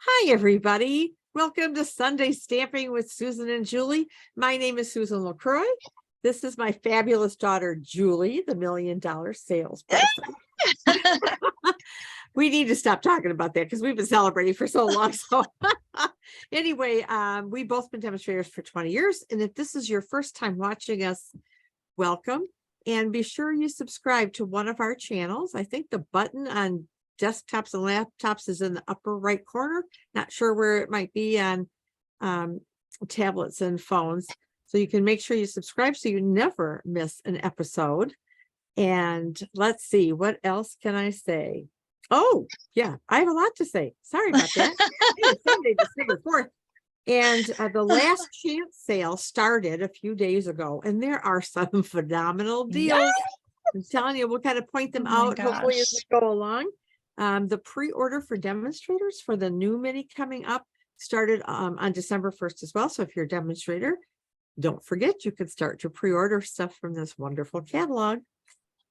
Hi, everybody. Welcome to Sunday Stamping with Susan and Julie. My name is Susan LaCroix. This is my fabulous daughter, Julie, the $1 million salesperson. We need to stop talking about that because we've been celebrating for so long. So anyway, we've both been demonstrators for 20 years. And if this is your first time watching us, welcome. And be sure you subscribe to one of our channels. I think the button on desktops and laptops is in the upper right corner. Not sure where it might be on tablets and phones. So you can make sure you subscribe so you never miss an episode. And let's see, what else can I say? Oh, yeah, I have a lot to say. Sorry about that. It's Sunday, December 4th. And the last chance sale started a few days ago, and there are some phenomenal deals. I'm telling you, we'll kind of point them out hopefully as we go along. The pre-order for demonstrators for the new mini coming up started on December 1st as well. So if you're a demonstrator, don't forget you can start to pre-order stuff from this wonderful catalog.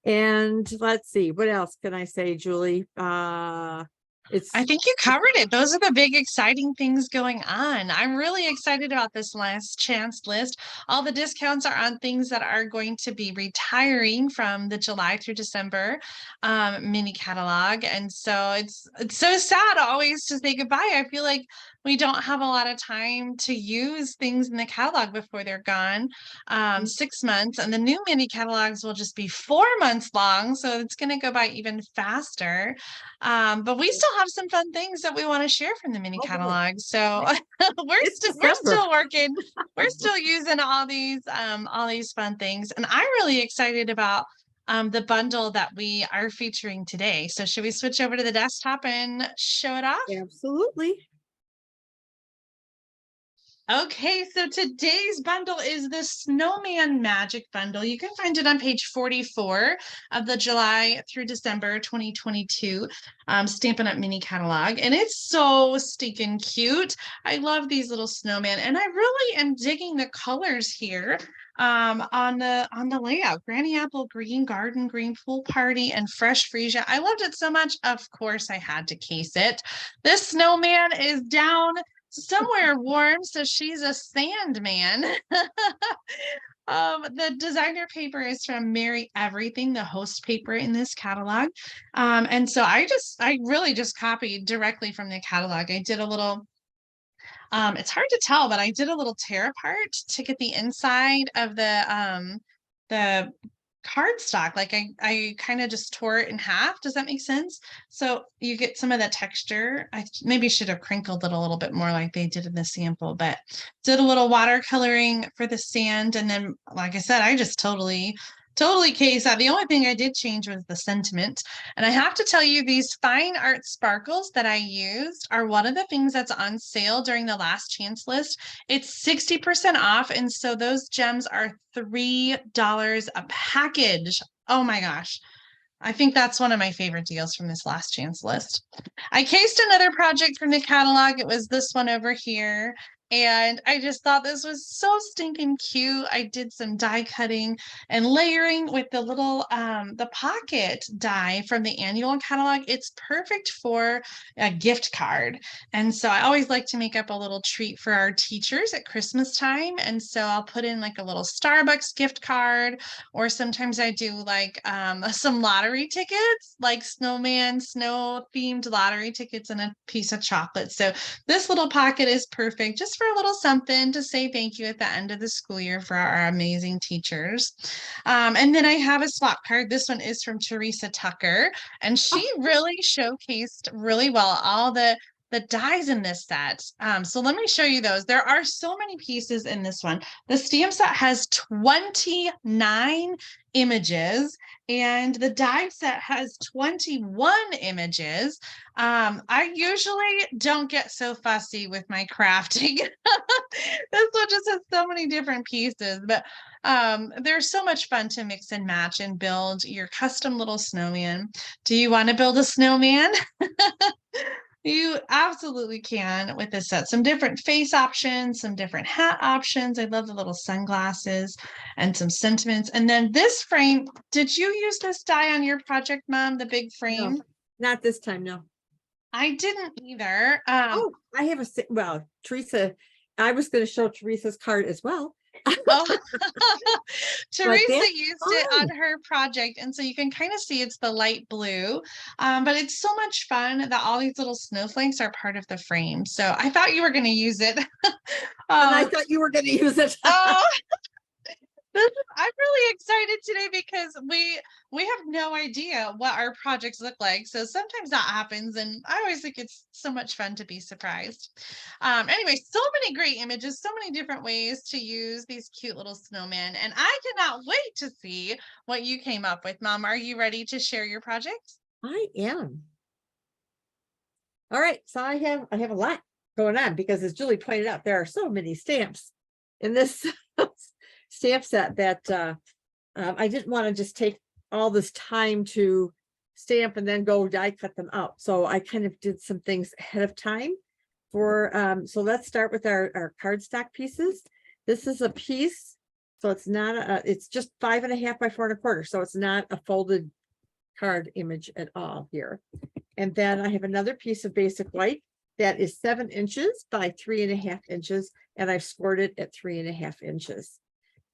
And let's see, what else can I say, Julie? I think you covered it. Those are the big exciting things going on. I'm really excited about this last chance list. All the discounts are on things that are going to be retiring from the July through December mini catalog. And so it's so sad always to say goodbye. I feel like we don't have a lot of time to use things in the catalog before they're gone. 6 months, and the new mini catalogs will just be 4 months long. So it's going to go by even faster. But we still have some fun things that we want to share from the mini catalog. So we're still working. We're still using all these fun things. And I'm really excited about the bundle that we are featuring today. So should we switch over to the desktop and show it off? Absolutely. Okay, so today's bundle is the Snowman Magic Bundle. You can find it on page 44 of the July through December 2022 Stampin' Up! Mini catalog. And it's so stinking cute. I love these little snowman, and I really am digging the colors here on the layout. Granny Apple Green, Garden Green, Pool Party, and Fresh Freesia. I loved it so much. Of course, I had to case it. This snowman is down somewhere warm, so she's a Sandman. The designer paper is from Mary Everything, the host paper in this catalog. And so I really just copied directly from the catalog. I did a little, it's hard to tell, but I did a little tear apart to get the inside of the cardstock. Like I kind of just tore it in half. Does that make sense? So you get some of that texture. I maybe should have crinkled it a little bit more like they did in the sample, but did a little watercoloring for the sand. And then, like I said, I just totally case that. The only thing I did change was the sentiment. And I have to tell you, these fine art sparkles that I used are one of the things that's on sale during the last chance list. It's 60% off. And so those gems are $3 a package. Oh my gosh. I think that's one of my favorite deals from this last chance list. I cased another project from the catalog. It was this one over here. And I just thought this was so stinking cute. I did some die cutting and layering with the little the pocket die from the annual catalog. It's perfect for a gift card. And so I always like to make up a little treat for our teachers at Christmas time. And so I'll put in like a little Starbucks gift card, or sometimes I do like some lottery tickets, like snowman, snow themed lottery tickets, and a piece of chocolate. So this little pocket is perfect just for a little something to say thank you at the end of the school year for our amazing teachers. And then I have a swap card. This one is from Teresa Tucker, and she really showcased really well all the dies in this set. So let me show you those. There are so many pieces in this one. The stamp set has 29 images, and the die set has 21 images. I usually don't get so fussy with my crafting. This one just has so many different pieces, but they're so much fun to mix and match and build your custom little snowman. Do you want to build a snowman? You absolutely can with this set. Some different face options, some different hat options. I love the little sunglasses and some sentiments. And then this frame, did you use this die on your project, Mom? The big frame? No, not this time, no. I didn't either. Oh, I have well, Teresa, I was going to show Teresa's card as well. Oh, But Teresa that's used it on fun. her project, and so you can kind of see it's the light blue. But it's so much fun that all these little snowflakes are part of the frame. So I thought you were going to use it. And I um, thought you were going to use it. oh, I'm really excited today because we have no idea what our projects look like. So sometimes that happens, and I always think it's so much fun to be surprised. Anyway, so many great images, so many different ways to use these cute little snowmen, and I cannot wait to see what you came up with. Mom, are you ready to share your project? I am. All right, so I have a lot going on because, as Julie pointed out, there are so many stamps in this stamp set that I didn't want to just take all this time to stamp and then go die cut them out. So I kind of did some things ahead of time for so let's start with our cardstock pieces. This is a piece, so it's not it's just 5.5 by 4.25, so it's not a folded card image at all here. And then I have another piece of basic white that is 7 inches by 3.5 inches, and I've scored it at 3.5 inches.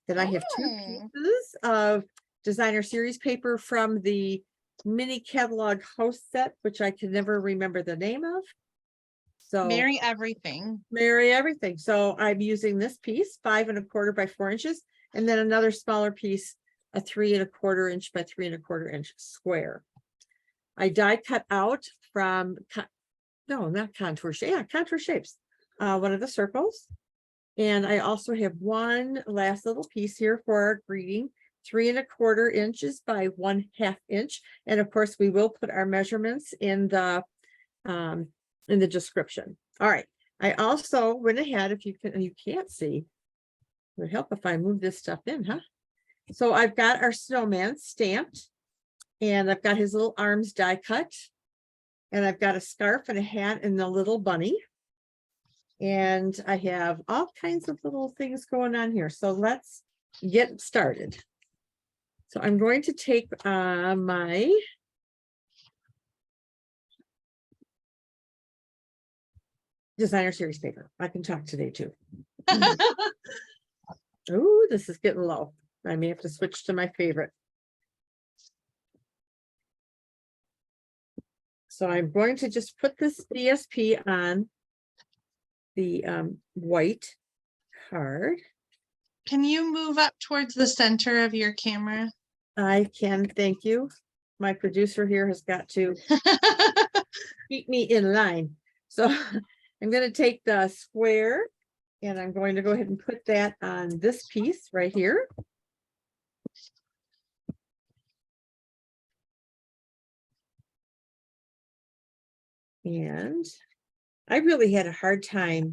Then I have 2 Oh, pieces of designer series paper from the mini catalog host set, which I can never remember the name of. So Merry Everything. Merry Everything. So I'm using this piece, 5.25 by 4 inches, and then another smaller piece, a 3.25 inch by 3.25 inch square. I die cut out from, no, not contour shape, yeah, contour shapes, one of the circles. And I also have one last little piece here for our greeting, 3.25 inches by 1/2 inch. And of course, we will put our measurements in the description. All right. I also went ahead, if you can, you can't see, it would help if I move this stuff in, huh? So I've got our snowman stamped, and I've got his little arms die cut, and I've got a scarf and a hat and a little bunny. And I have all kinds of little things going on here. So let's get started. So I'm going to take my designer series paper. I can talk today too. Oh, this is getting low. I may have to switch to my favorite. So I'm going to just put this DSP on the white card. Can you move up towards the center of your camera? I can, thank you. My producer here has got to keep me in line. So I'm going to take the square, and I'm going to go ahead and put that on this piece right here. And I really had a hard time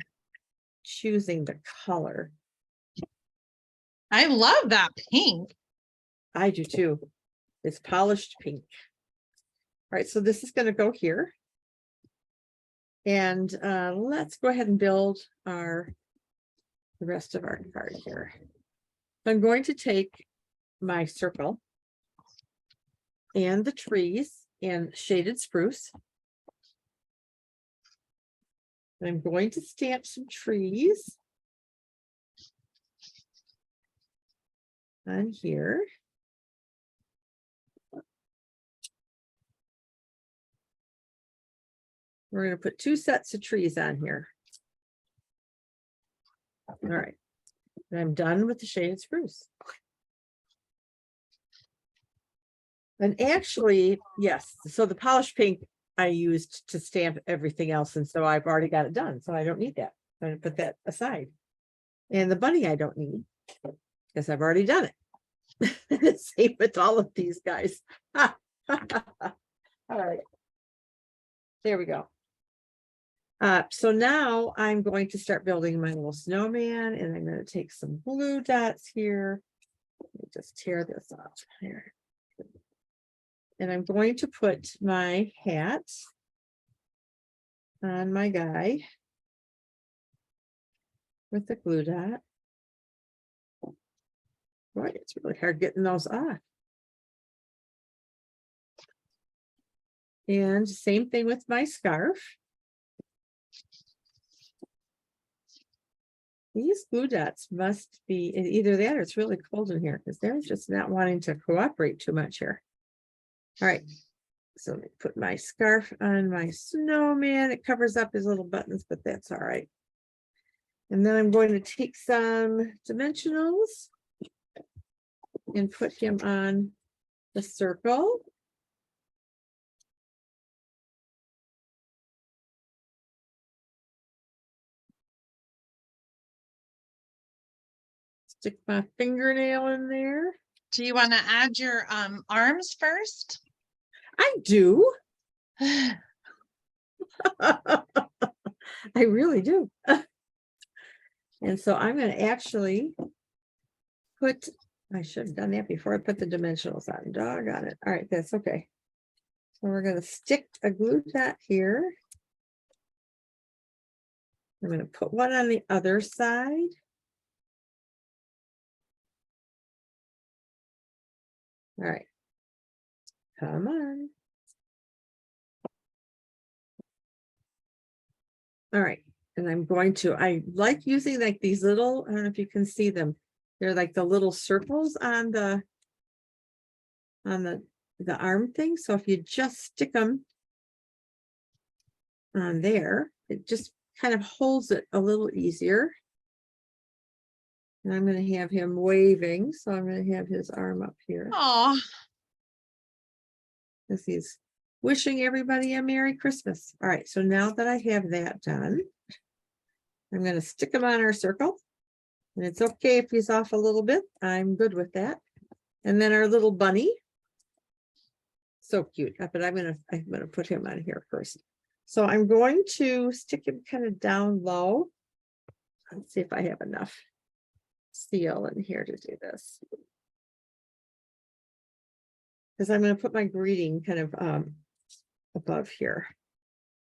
choosing the color. I love that pink. I do too. It's polished pink. All right, so this is going to go here. And let's go ahead and build the rest of our card here. So I'm going to take my circle and the trees and shaded spruce. And I'm going to stamp some trees on here. We're going to put 2 sets of trees on here. All right. And I'm done with the shaded spruce. And actually, yes, so the polished pink I used to stamp everything else, and so I've already got it done, so I don't need that. I'm going to put that aside. And the bunny I don't need, because I've already done it. Same with all of these guys. All right. There we go. So now I'm going to start building my little snowman, and I'm going to take some glue dots here. Let me just tear this off here. And I'm going to put my hat on my guy with the glue dot. Boy, it's really hard getting those off. And same thing with my scarf. These glue dots must be either that or it's really cold in here because they're just not wanting to cooperate too much here. All right. So let me put my scarf on my snowman. It covers up his little buttons, but that's all right. And then I'm going to take some dimensionals and put him on the circle. Stick my fingernail in there. Do you want to add your arms first? I do. I really do. And so I'm going to actually put, I should have done that before I put the dimensionals on. Doggone it. All right, that's okay. So we're going to stick a glue dot here. I'm going to put one on the other side. All right. Come on. All right. And I'm going to, I like using like these little, I don't know if you can see them. They're like the little circles on the arm thing. So if you just stick them on there, it just kind of holds it a little easier. And I'm going to have him waving. So I'm going to have his arm up here. Oh, As he's wishing everybody a Merry Christmas. All right. So now that I have that done, I'm going to stick him on our circle. And it's okay if he's off a little bit. I'm good with that. And then our little bunny. So cute. But I'm gonna put him on here first. So I'm going to stick him kind of down low. Let's see if I have enough steel in here to do this. Because I'm going to put my greeting kind of above here.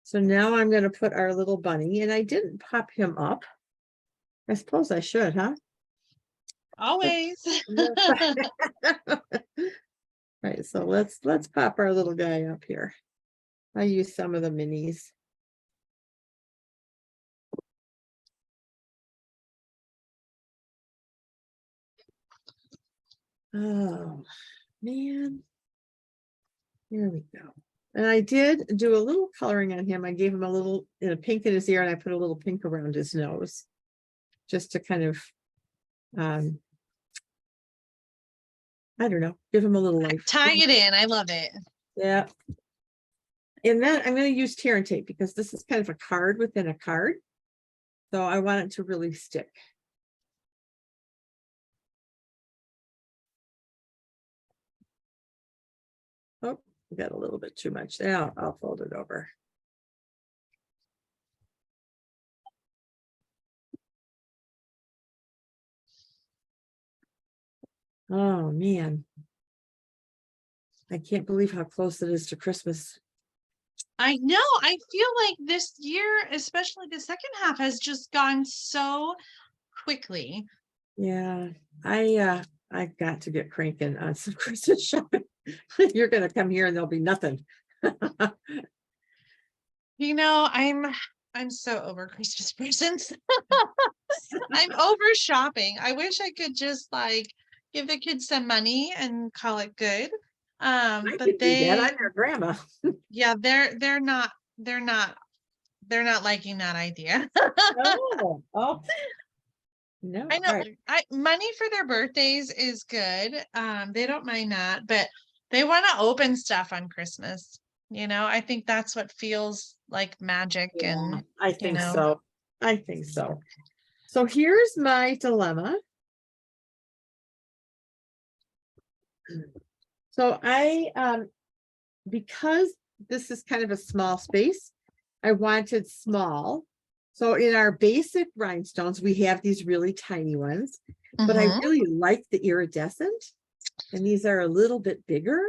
So now I'm going to put our little bunny, and I didn't pop him up. I suppose I should, huh? always. Right, so let's pop our little guy up here. I use some of the minis. Oh man, here we go. And I did do a little coloring on him. I gave him a little pink in his ear, and I put a little pink around his nose, just to kind of I don't know, give him a little life. Tie it in. I love it. Yeah. And then I'm going to use tear and tape because this is kind of a card within a card. So I want it to really stick. Oh, we got a little bit too much there. I'll fold it over. Oh man. I can't believe how close it is to Christmas. I know. I feel like this year, especially the second half, has just gone so quickly. Yeah, I've got to get cranking on some Christmas shopping. You're gonna come here and there'll be nothing. You know, I'm so over Christmas presents. I'm over shopping. I wish I could just like give the kids some money and call it good. I But could do that. I'm your grandma. yeah, they're not liking that idea. Oh, no. I know. All right. Money for their birthdays is good. They don't mind that, but they want to open stuff on Christmas. You know, I think that's what feels like magic. Yeah, And I think know. so. I think so. So here's my dilemma. So because this is kind of a small space, I wanted small. So in our basic rhinestones, we have these really tiny ones, but I really like the iridescent, and these are a little bit bigger.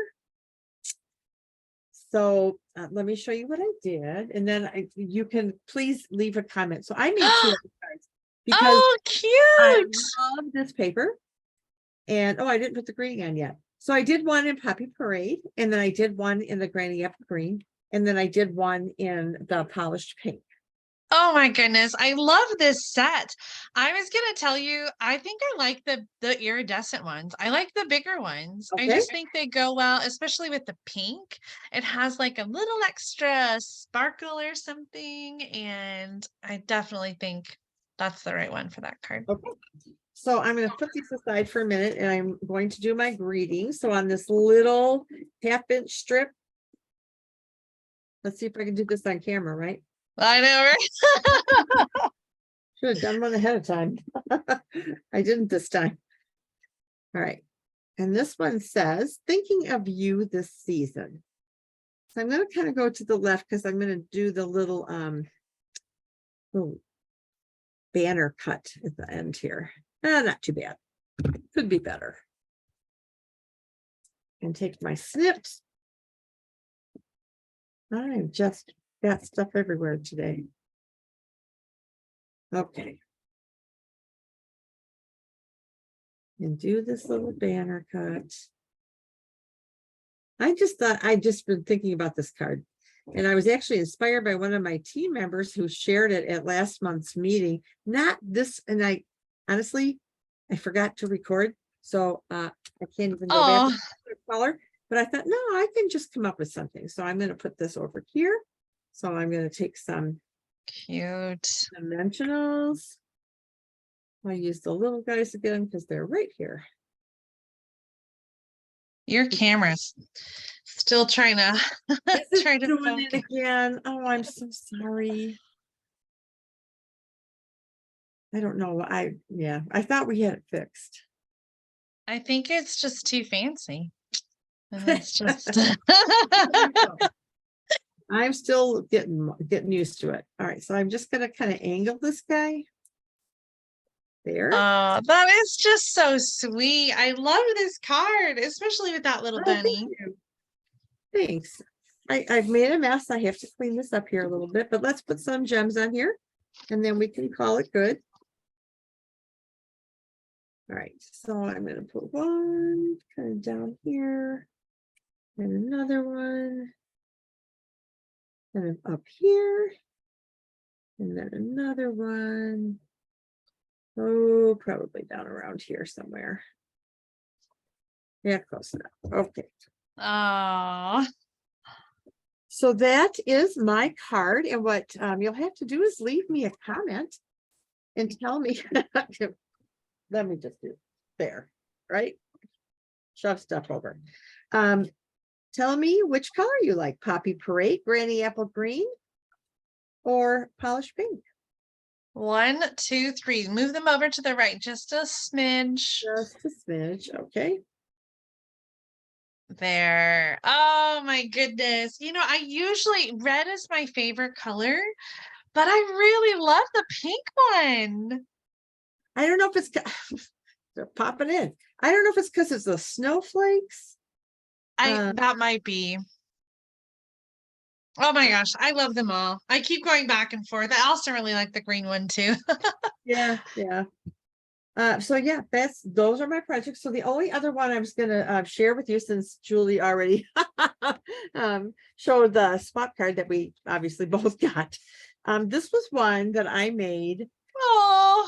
So let me show you what I did, and then you can please leave a comment. So I made 2 cards because oh, cute! I love this paper, and oh, I didn't put the green on yet. So I did one in Poppy Parade, and then I did one in the Granny Apple Green, and then I did one in the polished pink. Oh my goodness, I love this set. I was gonna tell you, I think I like the iridescent ones. I like the bigger ones. I Okay. just think they go well, especially with the pink. It has like a little extra sparkle or something, and I definitely think that's the right one for that card. Okay. So I'm going to put these aside for a minute, and I'm going to do my greeting. So on this little 1/2-inch strip, let's see if I can do this on camera, right? I know, right? Should have done one ahead of time. I didn't this time. All right. And this one says, thinking of you this season. So I'm going to kind of go to the left because I'm going to do the little banner cut at the end here. Not too bad. Could be better. And take my snips. I've just got stuff everywhere today. Okay. And do this little banner cut. I just thought I'd just been thinking about this card. And I was actually inspired by one of my team members who shared it at last month's meeting. Not this, and I honestly, I forgot to record. So I can't even go back to the color. But I thought, no, I can just come up with something. So I'm going to put this over here. So I'm going to take some Cute dimensionals. I use the little guys again because they're right here. Your camera's still trying to try to doing it focus. again. Oh, I'm so sorry. I don't know. I thought we had it fixed. I think it's just too fancy. And it's just I'm still getting used to it. All right, so I'm just gonna kind of angle this guy. There. oh, that is just so sweet. I love this card, especially with that little Oh, bunny. thanks. I've made a mess. I have to clean this up here a little bit, but let's put some gems on here and then we can call it good. All right, so I'm going to put one kind of down here and another one kind of up here and then another one. Oh, probably down around here somewhere. Yeah, close enough. Okay. Oh, So that is my card. And what you'll have to do is leave me a comment and tell me. Let me just do there, right? Shove stuff over. Tell me which color you like, Poppy Parade, Granny Apple Green, or Polished Pink. 1, 2, 3. Move them over to the right just a smidge. Just a smidge, okay. There. Oh my goodness. You know, I usually red is my favorite color, but I really love the pink one. I don't know if it's they're popping in. I don't know if it's because it's the snowflakes. That might be. Oh my gosh, I love them all. I keep going back and forth. I also really like the green one too. Yeah. So yeah, those are my projects. So the only other one I was gonna share with you, since Julie already showed the spot card that we obviously both got. This was one that I made. Oh,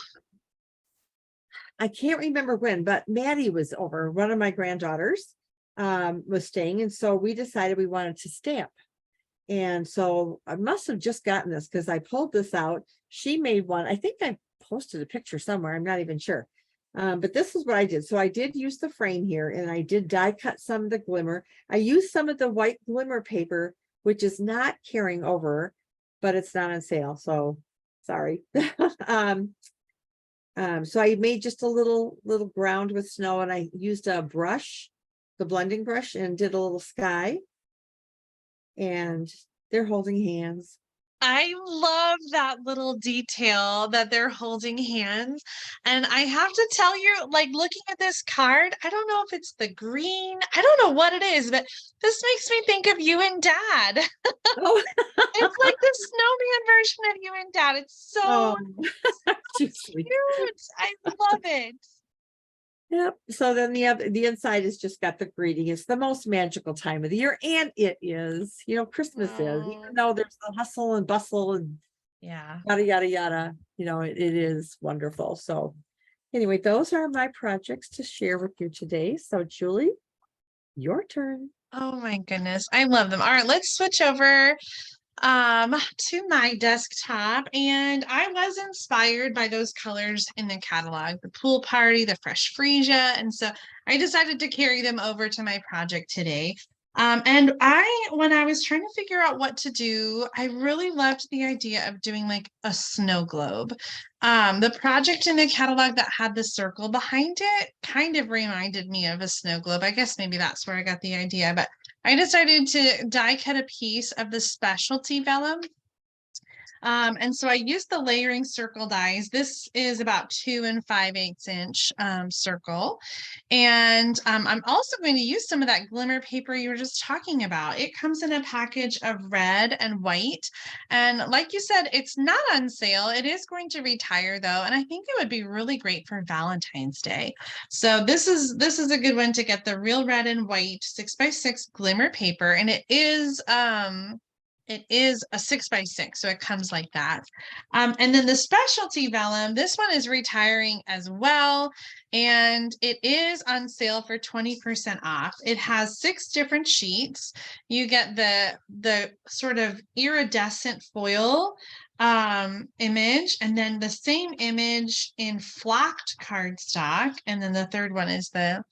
I can't remember when, but Maddie was over. One of my granddaughters was staying, and so we decided we wanted to stamp. And so I must have just gotten this because I pulled this out. She made one. I think I posted a picture somewhere. I'm not even sure. But this is what I did. So I did use the frame here, and I did die cut some of the glimmer. I used some of the white glimmer paper, which is not carrying over, but it's not on sale. So sorry. So I made just a little ground with snow, and I used a brush, the blending brush, and did a little sky. And they're holding hands. I love that little detail that they're holding hands. And I have to tell you, like looking at this card, I don't know if it's the green, I don't know what it is, but this makes me think of you and Dad. Oh. It's like the snowman version of you and Dad. It's so Too sweet. cute. I love it. Yep. So then the inside has just got the greeting. It's the most magical time of the year. And it is, Christmas is, Oh, even though there's the hustle and bustle and yeah. yada, yada, yada, it is wonderful. So anyway, those are my projects to share with you today. So Julie, your turn. Oh my goodness. I love them. All right, let's switch over to my desktop, and I was inspired by those colors in the catalog, the pool party, the fresh freesia, and so I decided to carry them over to my project today. And when I was trying to figure out what to do, I really loved the idea of doing like a snow globe. The project in the catalog that had the circle behind it kind of reminded me of a snow globe. I guess maybe that's where I got the idea, but I decided to die cut a piece of the specialty vellum. And so I used the layering circle dies. This is about 2 5/8 inch circle. And I'm also going to use some of that glimmer paper you were just talking about. It comes in a package of red and white. And like you said, it's not on sale. It is going to retire though. And I think it would be really great for Valentine's Day. So this is a good one to get, the real red and white 6x6 glimmer paper. And it is a 6x6, so it comes like that. And then the specialty vellum, this one is retiring as well, and it is on sale for 20% off. It has 6 different sheets. You get the sort of iridescent foil image, and then the same image in flocked cardstock, and then the third one is the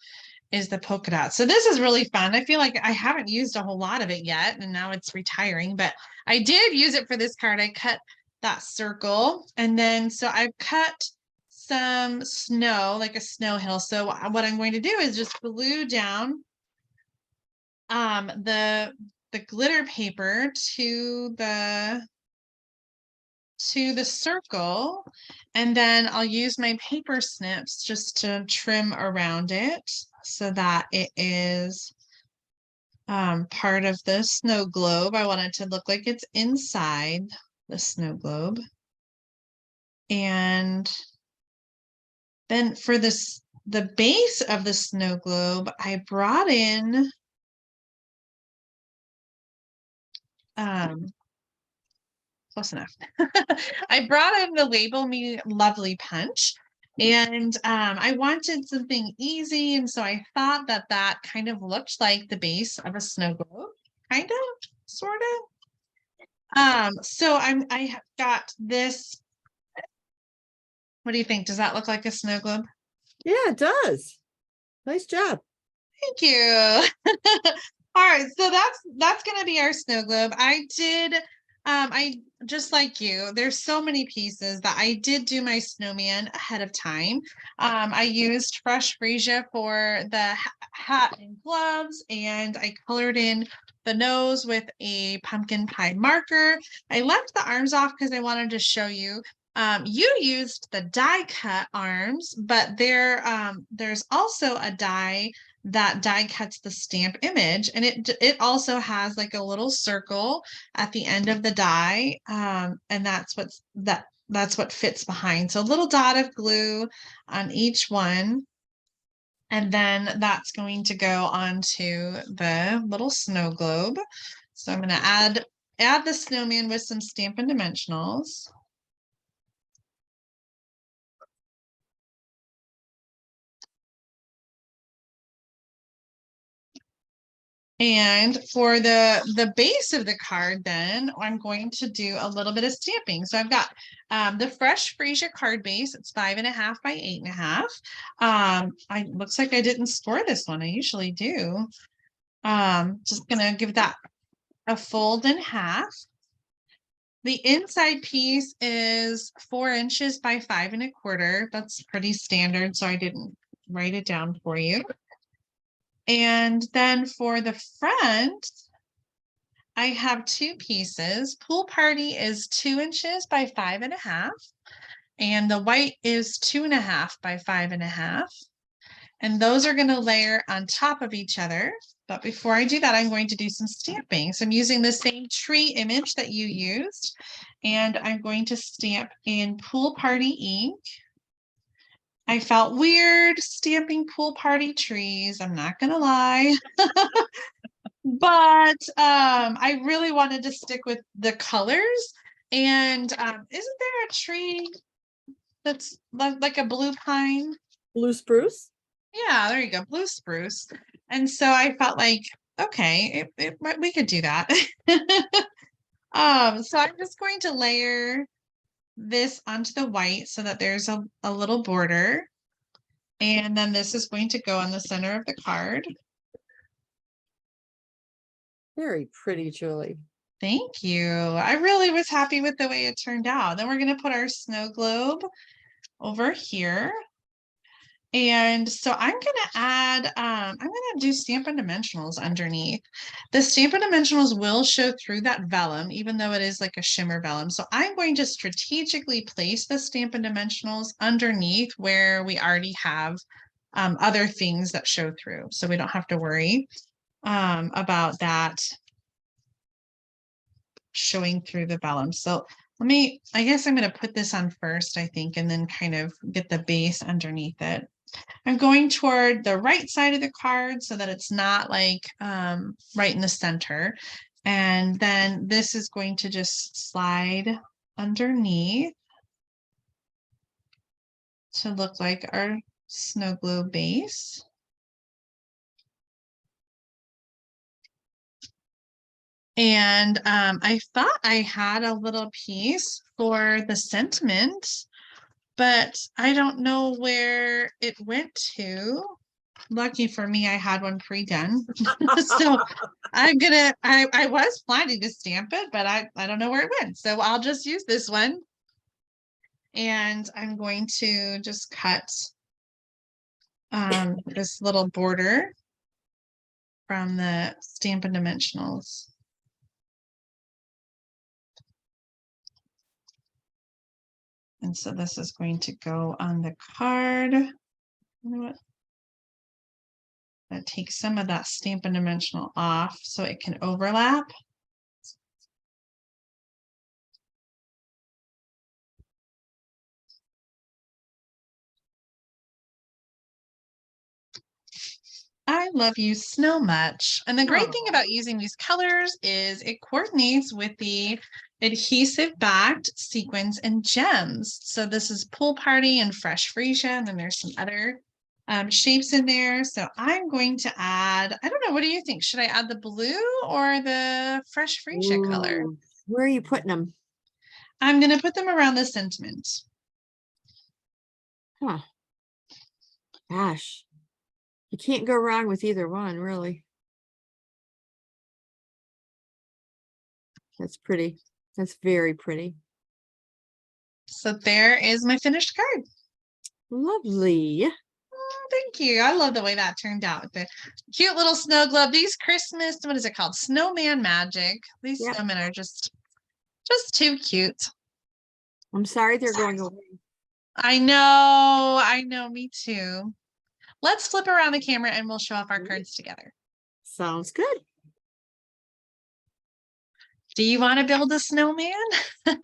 polka dot. So this is really fun. I feel like I haven't used a whole lot of it yet, and now it's retiring, but I did use it for this card. I cut that circle, and then so I've cut some snow, like a snow hill. So what I'm going to do is just glue down the glitter paper to the circle, and then I'll use my paper snips just to trim around it so that it is part of the snow globe. I want it to look like it's inside the snow globe. And then for the base of the snow globe, I brought in close enough. I brought in the Label Me Lovely punch, and I wanted something easy, and so I thought that kind of looked like the base of a snow globe, kind of, sort of. So I have got this. What do you think? Does that look like a snow globe? Yeah, it does. Nice job. Thank you. All right, so that's gonna be our snow globe. I just like you, there's so many pieces that I did do my snowman ahead of time. I used fresh freesia for the hat and gloves, and I colored in the nose with a pumpkin pie marker. I left the arms off because I wanted to show you. You used the die cut arms, but there's also a die that die cuts the stamp image, and it also has like a little circle at the end of the die, and that's what fits behind. So a little dot of glue on each one, and then that's going to go onto the little snow globe. So I'm going to add the snowman with some Stampin' Dimensionals. And for the base of the card, then I'm going to do a little bit of stamping. So I've got the fresh Freesia card base. It's 5.5 by 8.5. Looks like I didn't score this one. I usually do. Just gonna give that a fold in half. The inside piece is 4 inches by 5 1/4. That's pretty standard, so I didn't write it down for you. And then for the front, I have 2 pieces. Pool Party is 2 inches by 5 1/2, and the white is 2.5 by 5 1/2. And those are going to layer on top of each other. But before I do that, I'm going to do some stamping. So I'm using the same tree image that you used, and I'm going to stamp in Pool Party ink. I felt weird stamping pool party trees. I'm not gonna lie. But I really wanted to stick with the colors. And isn't there a tree that's like a blue pine? Blue spruce. Yeah, there you go, blue spruce. And so I felt like, okay, we could do that. So I'm just going to layer this onto the white so that there's a little border. And then this is going to go on the center of the card. Very pretty, Julie. Thank you. I really was happy with the way it turned out. Then we're going to put our snow globe over here. And so I'm going to add, I'm going to do Stampin' Dimensionals underneath. The Stampin' Dimensionals will show through that vellum, even though it is like a shimmer vellum. So I'm going to strategically place the Stampin' Dimensionals underneath where we already have other things that show through. So we don't have to worry about that showing through the vellum. So I guess I'm going to put this on first, I think, and then kind of get the base underneath it. I'm going toward the right side of the card so that it's not like right in the center. And then this is going to just slide underneath to look like our snow globe base. And I thought I had a little piece for the sentiment, but I don't know where it went to. Lucky for me, I had one pre-done. So I was planning to stamp it, but I don't know where it went. So I'll just use this one. And I'm going to just cut this little border from the Stampin' Dimensionals. And so this is going to go on the card. That takes some of that Stampin' Dimensional off so it can overlap. I love you so much. And the great thing about using these colors is it coordinates with the adhesive backed sequins and gems. So this is Pool Party and Fresh Freesia, and then there's some other shapes in there. So I'm going to add, I don't know, what do you think? Should I add the blue or the Fresh Freesia color? Where are you putting them? I'm going to put them around the sentiment. Huh. Gosh. You can't go wrong with either one, really. That's pretty. That's very pretty. So there is my finished card. Lovely. Oh, thank you. I love the way that turned out with the cute little snow globe. These Christmas, what is it called? Snowman Magic. These snowmen are just too cute. I'm sorry they're going away. I know, me too. Let's flip around the camera and we'll show off our cards together. Sounds good. Do you want to build a snowman? I'm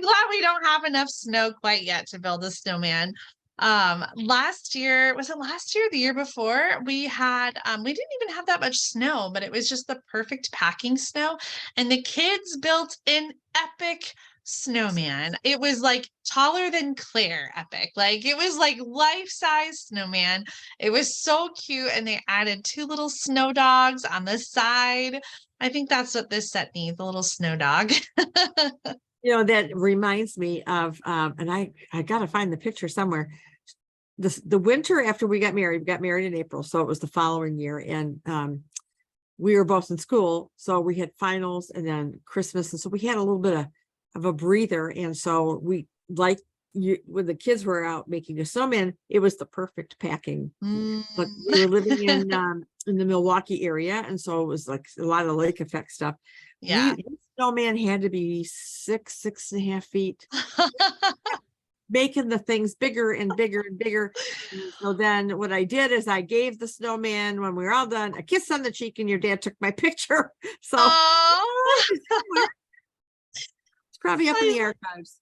glad we don't have enough snow quite yet to build a snowman. Last year, was it last year or the year before? We had we didn't even have that much snow, but it was just the perfect packing snow. And the kids built an epic snowman. It was like taller than Claire epic. Like it was like life-size snowman. It was so cute. And they added 2 little snow dogs on the side. I think that's what this set needs, a little snow dog. You know, that reminds me of, and I got to find the picture somewhere. The winter after we got married in April. So it was the following year. And we were both in school. So we had finals and then Christmas. And so we had a little bit of a breather. And so we, like, when the kids were out making a snowman, it was the perfect packing. But we were living in the Milwaukee area, and so it was like a lot of lake effect stuff. Yeah, the snowman had to be 6.5 feet, making the things bigger and bigger and bigger. And so then what I did is I gave the snowman, when we were all done, a kiss on the cheek, and your dad took my picture. So it's probably up in the archives.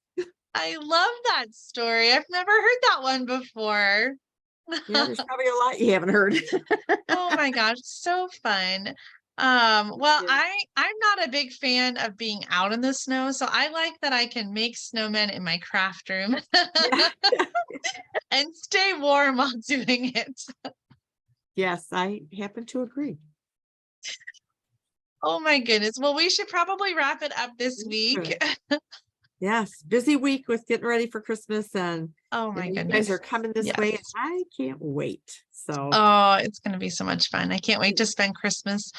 I love that story. I've never heard that one before. Yeah, there's probably a lot you haven't heard. Oh my gosh, so fun. Well, Yeah. I'm not a big fan of being out in the snow, so I like that I can make snowmen in my craft room Yeah. and stay warm while doing it. Yes, I happen to agree. Oh my goodness. Well, we should probably wrap it up this week. Yes, busy week with getting ready for Christmas, and Oh my you guys goodness. are coming this way, and Yes. I can't wait. So Oh, it's going to be so much fun. I can't wait to spend Christmas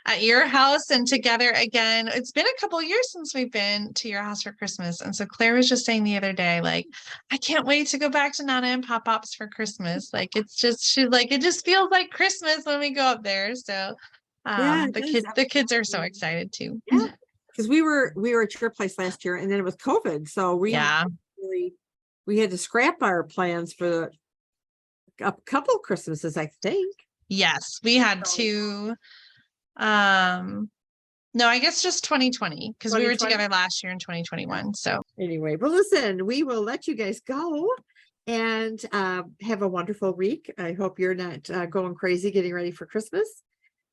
at your house and together again. It's been a couple years since we've been to your house for Christmas. And so Claire was just saying the other day, like, I can't wait to go back to Nana and Pop-Pops for Christmas. Like, it's just, she's like, it just feels like Christmas when we go up there. So yeah, it does. the kids are so excited too. Yeah, because we were at your place last year, and then it was COVID, so Yeah. we had to scrap our plans for a couple Christmases, I think. Yes, we had So- two. No, I guess just 2020 because we were 2020? together last year in 2021. So Anyway, but listen, we will let you guys go and have a wonderful week. I hope you're not going crazy getting ready for Christmas.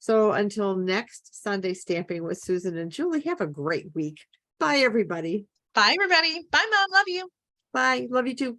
So until next Sunday Stamping with Susan and Julie, have a great week. Bye, everybody. bye, everybody. Bye, Mom. Love you. Bye. Love you too.